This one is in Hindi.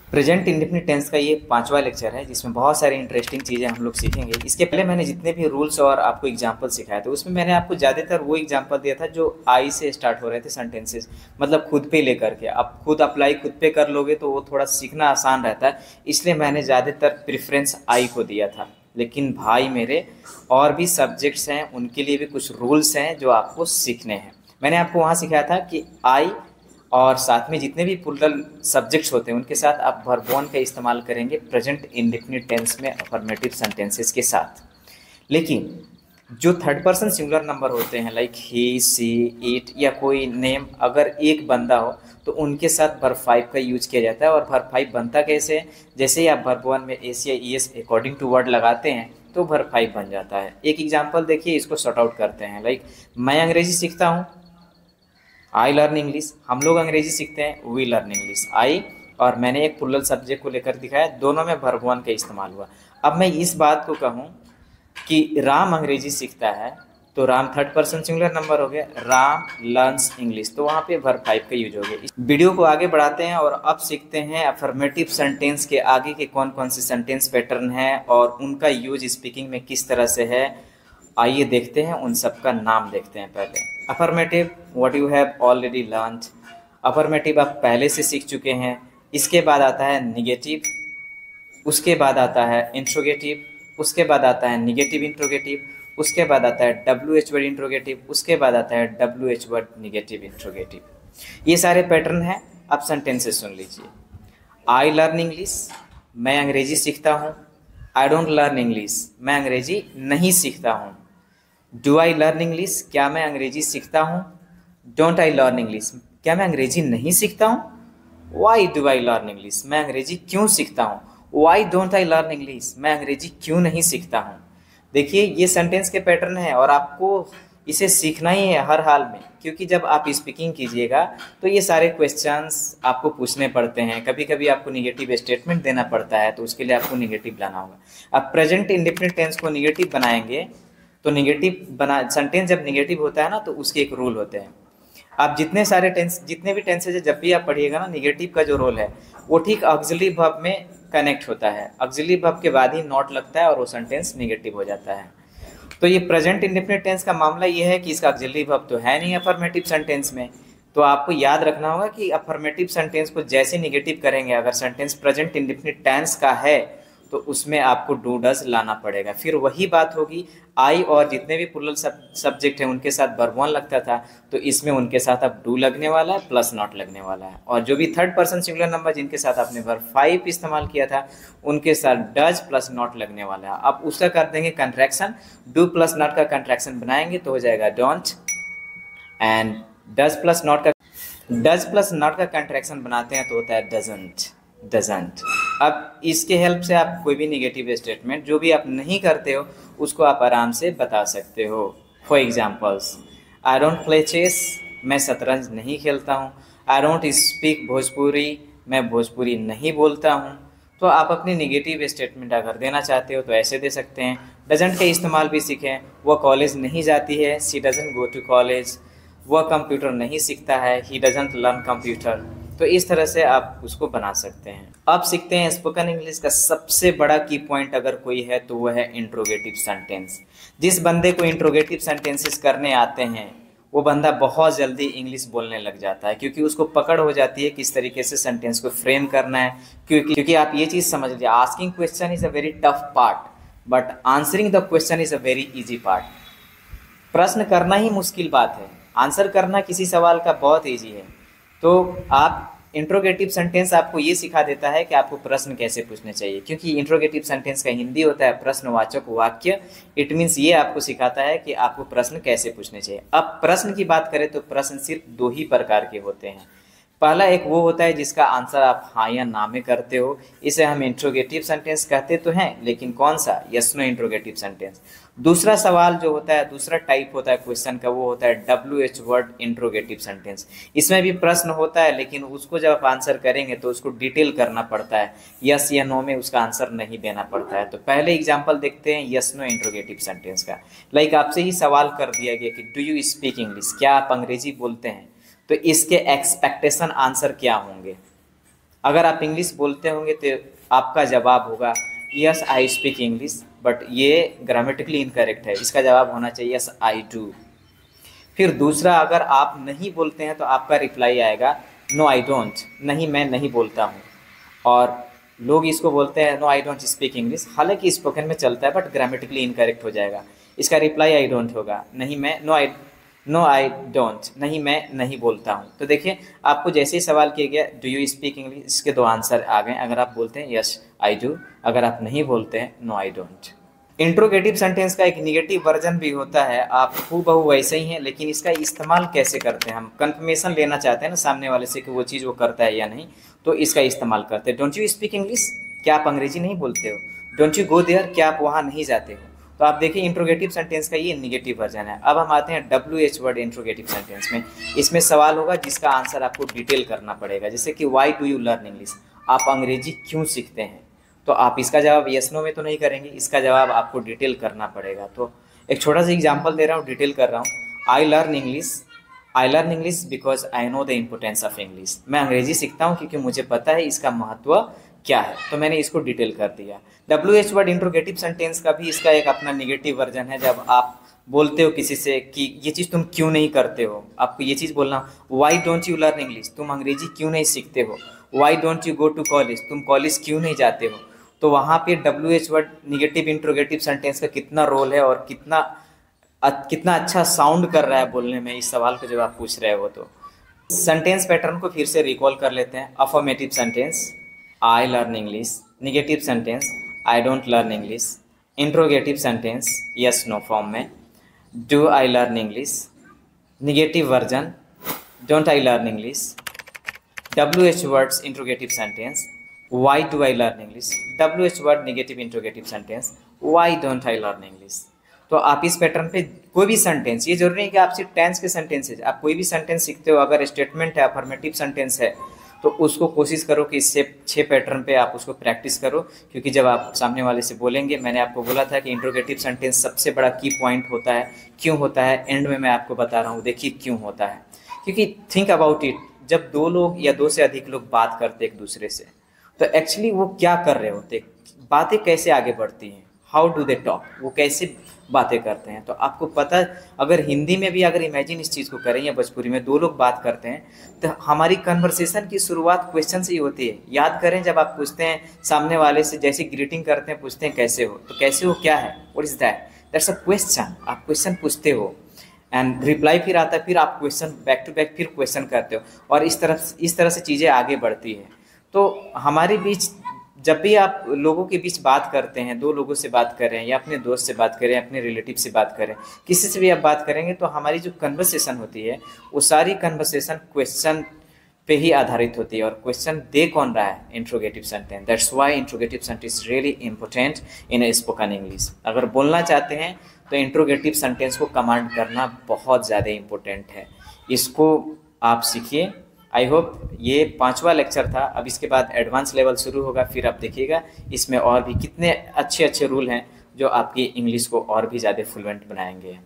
प्रेजेंट इंडेफिनिट टेंस का ये 5वां लेक्चर है जिसमें बहुत सारी इंटरेस्टिंग चीज़ें हम लोग सीखेंगे। इसके पहले मैंने जितने भी रूल्स और आपको एग्जाम्पल सिखाए थे उसमें मैंने आपको ज़्यादातर वो एग्जाम्पल दिया था जो आई से स्टार्ट हो रहे थे सेंटेंसेस, मतलब खुद पे लेकर के। आप खुद अप्लाई खुद पे कर लोगे तो वो थोड़ा सीखना आसान रहता है, इसलिए मैंने ज़्यादातर प्रेफरेंस आई को दिया था। लेकिन भाई मेरे और भी सब्जेक्ट्स हैं, उनके लिए भी कुछ रूल्स हैं जो आपको सीखने हैं। मैंने आपको वहाँ सिखाया था कि आई और साथ में जितने भी प्लूरल सब्जेक्ट्स होते हैं उनके साथ आप वर्ब वन का इस्तेमाल करेंगे प्रेजेंट इंडेफिनिट टेंस में अफर्मेटिव सेंटेंसेस के साथ। लेकिन जो थर्ड पर्सन सिंगुलर नंबर होते हैं लाइक ही, सी, इट या कोई नेम, अगर एक बंदा हो तो उनके साथ वर्ब फाइव का यूज किया जाता है। और वर्ब फाइव बनता कैसे है? जैसे ही आप वर्ब वन में एस या E S according to word लगाते हैं तो वर्ब फाइव बन जाता है। एक एग्जाम्पल देखिए, इसको सॉर्ट आउट करते हैं। लाइक मैं अंग्रेजी सीखता हूँ, आई लर्न इंग्लिश। हम लोग अंग्रेजी सीखते हैं, वी लर्न इंग्लिश। आई और मैंने एक प्लूरल सब्जेक्ट को लेकर दिखाया, दोनों में वर्ब वन का इस्तेमाल हुआ। अब मैं इस बात को कहूँ कि राम अंग्रेजी सीखता है तो Ram third person singular number हो गया, राम लर्न्स इंग्लिश, तो वहाँ पे वर्ब फाइव का यूज हो गया। वीडियो को आगे बढ़ाते हैं और अब सीखते हैं अफर्मेटिव सेंटेंस के आगे के कौन कौन से सेंटेंस पैटर्न हैं और उनका यूज स्पीकिंग में किस तरह से है। आइए देखते हैं, उन सब का नाम देखते हैं। पहले affirmative, what you have already learned. Affirmative आप पहले से सीख चुके हैं। इसके बाद आता है निगेटिव, उसके बाद आता है इंट्रोगेटिव, उसके बाद आता है निगेटिव इंट्रोगेटिव, उसके बाद आता है डब्ल्यू एच वर्ड इंट्रोगेटिव, उसके बाद आता है W H word negative interrogative. ये सारे पैटर्न हैं। अब सेंटेंसेस सुन लीजिए। आई लर्न इंग्लिश, मैं अंग्रेजी सीखता हूँ। आई डोंट लर्न इंग्लिश, मैं अंग्रेजी नहीं सीखता हूँ। डू आई लर्न इंग्लिश, क्या मैं अंग्रेजी सीखता हूँ। डोंट आई लर्न इंग्लिश, क्या मैं अंग्रेजी नहीं सीखता हूँ। Why do I learn English, मैं अंग्रेजी क्यों सीखता हूँ। Why don't I learn English, मैं अंग्रेजी क्यों नहीं सीखता हूँ। देखिए ये सेंटेंस के पैटर्न है और आपको इसे सीखना ही है हर हाल में, क्योंकि जब आप स्पीकिंग कीजिएगा तो ये सारे क्वेश्चंस आपको पूछने पड़ते हैं। कभी कभी आपको निगेटिव स्टेटमेंट देना पड़ता है तो उसके लिए आपको निगेटिव लाना होगा। अब प्रेजेंट इंडेफिनिट टेंस को निगेटिव बनाएंगे तो निगेटिव बना सेंटेंस जब निगेटिव होता है ना तो उसके एक रूल होते हैं। आप जितने भी टेंसेज है जब भी आप पढ़िएगा ना, निगेटिव का जो रोल है वो ठीक ऑक्सिलरी वर्ब में कनेक्ट होता है। ऑक्सिलरी वर्ब के बाद ही नॉट लगता है और वो सेंटेंस निगेटिव हो जाता है। तो ये प्रेजेंट इंडेफिनिट टेंस का मामला ये है कि इसका ऑक्सिलरी वर्ब तो है नहीं अफर्मेटिव सेंटेंस में, तो आपको याद रखना होगा कि अफर्मेटिव सेंटेंस को जैसे निगेटिव करेंगे, अगर सेंटेंस प्रेजेंट इंडेफिनिट टेंस का है तो उसमें आपको डू डज लाना पड़ेगा। फिर वही बात होगी, आई और जितने भी प्लूरल सब्जेक्ट हैं उनके साथ वर्ब वन लगता था तो इसमें उनके साथ अब डू लगने वाला है प्लस नॉट लगने वाला है। और जो भी थर्ड पर्सन सिंगुलर नंबर जिनके साथ आपने वर्ब फाइव इस्तेमाल किया था उनके साथ डज प्लस नॉट लगने वाला है। अब उसका कर देंगे कंट्रैक्शन, डू प्लस नॉट का कंट्रैक्शन बनाएंगे तो हो जाएगा don't, and does plus not का कंट्रैक्शन बनाते हैं तो होता है डजंट। अब इसके हेल्प से आप कोई भी निगेटिव स्टेटमेंट जो भी आप नहीं करते हो उसको आप आराम से बता सकते हो। For examples, I don't play chess, मैं शतरंज नहीं खेलता हूँ। आई डोंट स्पीक भोजपुरी, मैं भोजपुरी नहीं बोलता हूँ। तो आप अपनी निगेटिव स्टेटमेंट अगर देना चाहते हो तो ऐसे दे सकते हैं। डजंट का इस्तेमाल भी सीखें। वह कॉलेज नहीं जाती है, she doesn't go to college. वह कंप्यूटर नहीं सीखता है, ही डजंट लर्न कंप्यूटर। तो इस तरह से आप उसको बना सकते हैं। अब सीखते हैं स्पोकन इंग्लिश का सबसे बड़ा की पॉइंट अगर कोई है तो वह है इंट्रोगेटिव सेंटेंस। जिस बंदे को इंट्रोगेटिव सेंटेंसेस करने आते हैं वो बंदा बहुत जल्दी इंग्लिश बोलने लग जाता है, क्योंकि उसको पकड़ हो जाती है किस तरीके से सेंटेंस को फ्रेम करना है। क्योंकि आप ये चीज़ समझ लीजिए, asking question is a very tough part but answering the question is a very easy part. प्रश्न करना ही मुश्किल बात है, आंसर करना किसी सवाल का बहुत ईजी है। तो आप इंट्रोगेटिव सेंटेंस आपको ये सिखा देता है कि आपको प्रश्न कैसे पूछने चाहिए, क्योंकि इंट्रोगेटिव सेंटेंस का हिंदी होता है प्रश्नवाचक वाक्य। इट मीन्स ये आपको सिखाता है कि आपको प्रश्न कैसे पूछने चाहिए। अब प्रश्न की बात करें तो प्रश्न सिर्फ दो ही प्रकार के होते हैं। पहला एक वो होता है जिसका आंसर आप हाँ या ना में करते हो, इसे हम इंट्रोगेटिव सेंटेंस कहते तो हैं, लेकिन कौन सा? Yes no interrogative sentence. दूसरा सवाल जो होता है, दूसरा टाइप होता है क्वेश्चन का, वो होता है W H word interrogative sentence. इसमें भी प्रश्न होता है लेकिन उसको जब आप आंसर करेंगे तो उसको डिटेल करना पड़ता है, यस या नो में उसका आंसर नहीं देना पड़ता है। तो पहले एग्जाम्पल देखते हैं यस नो इंट्रोगेटिव सेंटेंस का। लाइक आपसे ही सवाल कर दिया गया कि डू यू स्पीक इंग्लिश, क्या आप अंग्रेजी बोलते हैं, तो इसके एक्सपेक्टेशन आंसर क्या होंगे? अगर आप इंग्लिश बोलते होंगे तो आपका जवाब होगा yes I speak English, but ये ग्रामेटिकली इनकरेक्ट है। इसका जवाब होना चाहिए यस आई डू। फिर दूसरा, अगर आप नहीं बोलते हैं तो आपका रिप्लाई आएगा नो आई डोंट, नहीं मैं नहीं बोलता हूँ। और लोग इसको बोलते हैं no I don't speak English, हालांकि स्पोकन में चलता है बट ग्रामेटिकली इनकरेक्ट हो जाएगा। इसका रिप्लाई आई डोंट होगा, नहीं मैं नो आई डोंट, नहीं मैं नहीं बोलता हूँ। तो देखिए आपको जैसे ही सवाल किया गया डू यू स्पीक इंग्लिश, इसके दो आंसर आ गए। अगर आप बोलते हैं यस आई डू, अगर आप नहीं बोलते हैं no I don't. Interrogative sentence का एक निगेटिव वर्जन भी होता है, आप हूबहू वैसे ही हैं, लेकिन इसका इस्तेमाल कैसे करते हैं, हम कंफर्मेशन लेना चाहते हैं ना सामने वाले से कि वो चीज़ वो करता है या नहीं, तो इसका इस्तेमाल करते हैं। डोंट यू स्पीक इंग्लिश, क्या आप अंग्रेजी नहीं बोलते हो? डोंट यू गो देयर, क्या आप वहाँ नहीं जाते हो? तो आप देखिए इंट्रोगेटिव सेंटेंस का ये निगेटिव वर्जन है। अब हम आते हैं WH वर्ड इंट्रोगेटिव सेंटेंस में। इसमें सवाल होगा जिसका आंसर आपको डिटेल करना पड़ेगा, जैसे कि why do you learn English, आप अंग्रेजी क्यों सीखते हैं? तो आप इसका जवाब यस नो में तो नहीं करेंगे, इसका जवाब आपको डिटेल करना पड़ेगा। तो एक छोटा सा एग्जांपल दे रहा हूँ, डिटेल कर रहा हूँ। आई learn English because I know the importance of English. मैं अंग्रेजी सीखता हूँ क्योंकि मुझे पता है इसका महत्व क्या है, तो मैंने इसको डिटेल कर दिया। WH वर्ड इंट्रोगेटिव सेंटेंस का भी इसका एक अपना निगेटिव वर्जन है। जब आप बोलते हो किसी से कि ये चीज़ तुम क्यों नहीं करते हो, आपको ये चीज़ बोलना, why don't you learn English, तुम अंग्रेजी क्यों नहीं सीखते हो? Why don't you go to college, तुम कॉलेज क्यों नहीं जाते हो? तो वहाँ पे WH word negative interrogative sentence का कितना रोल है और कितना अच्छा साउंड कर रहा है बोलने में इस सवाल को जब आप पूछ रहे हो। तो सेंटेंस पैटर्न को फिर से रिकॉल कर लेते हैं। Affirmative sentence I learn English, negative sentence I don't learn English, interrogative sentence yes no form में do I learn English, negative version don't I learn English, WH words interrogative sentence why do I learn English, WH word negative interrogative sentence why don't I learn English। तो आप इस पैटर्न पे कोई भी सेंटेंस, ये जरूरी नहीं कि आप सिर्फ टेंस के सेंटेंसेज, आप कोई भी सेंटेंस सीखते हो, अगर स्टेटमेंट है, अफर्मेटिव सेंटेंस है, तो उसको कोशिश करो कि इससे 6 पैटर्न पे आप उसको प्रैक्टिस करो। क्योंकि जब आप सामने वाले से बोलेंगे, मैंने आपको बोला था कि इंट्रोगेटिव सेंटेंस सबसे बड़ा की पॉइंट होता है। क्यों होता है, एंड में मैं आपको बता रहा हूँ, देखिए क्यों होता है। क्योंकि थिंक अबाउट इट, जब 2 लोग या 2 से अधिक लोग बात करते एक दूसरे से, तो एक्चुअली वो क्या कर रहे होते, बातें कैसे आगे बढ़ती हैं, हाउ डू दे टॉक, वो कैसे बातें करते हैं। तो आपको पता, अगर हिंदी में भी अगर इमेजिन इस चीज़ को करें या भोजपुरी में 2 लोग बात करते हैं, तो हमारी कन्वर्सेशन की शुरुआत क्वेश्चन से ही होती है। याद करें, जब आप पूछते हैं सामने वाले से, जैसे ग्रीटिंग करते हैं, पूछते हैं कैसे हो, तो कैसे हो क्या है, what is that's a question. आप क्वेश्चन पूछते हो एंड रिप्लाई फिर आता है, फिर आप क्वेश्चन बैक टू बैक फिर क्वेश्चन करते हो, और इस तरह से चीज़ें आगे बढ़ती है। तो हमारे बीच जब भी आप लोगों के बीच बात करते हैं, 2 लोगों से बात कर रहे हैं या अपने दोस्त से बात करें, अपने रिलेटिव से बात करें, किसी से भी आप बात करेंगे, तो हमारी जो कन्वर्सेशन होती है वो सारी कन्वर्सेशन क्वेश्चन पे ही आधारित होती है। और क्वेश्चन दे कौन रहा है, interrogative sentence. That's why interrogative sentence really important in A spoken English. अगर बोलना चाहते हैं तो इंट्रोगेटिव सेंटेंस को कमांड करना बहुत ज़्यादा इम्पोर्टेंट है। इसको आप सीखिए। आई होप ये 5वां लेक्चर था। अब इसके बाद एडवांस लेवल शुरू होगा, फिर आप देखिएगा इसमें और भी कितने अच्छे अच्छे रूल हैं जो आपकी इंग्लिश को और भी ज़्यादा फ्लुएंट बनाएंगे।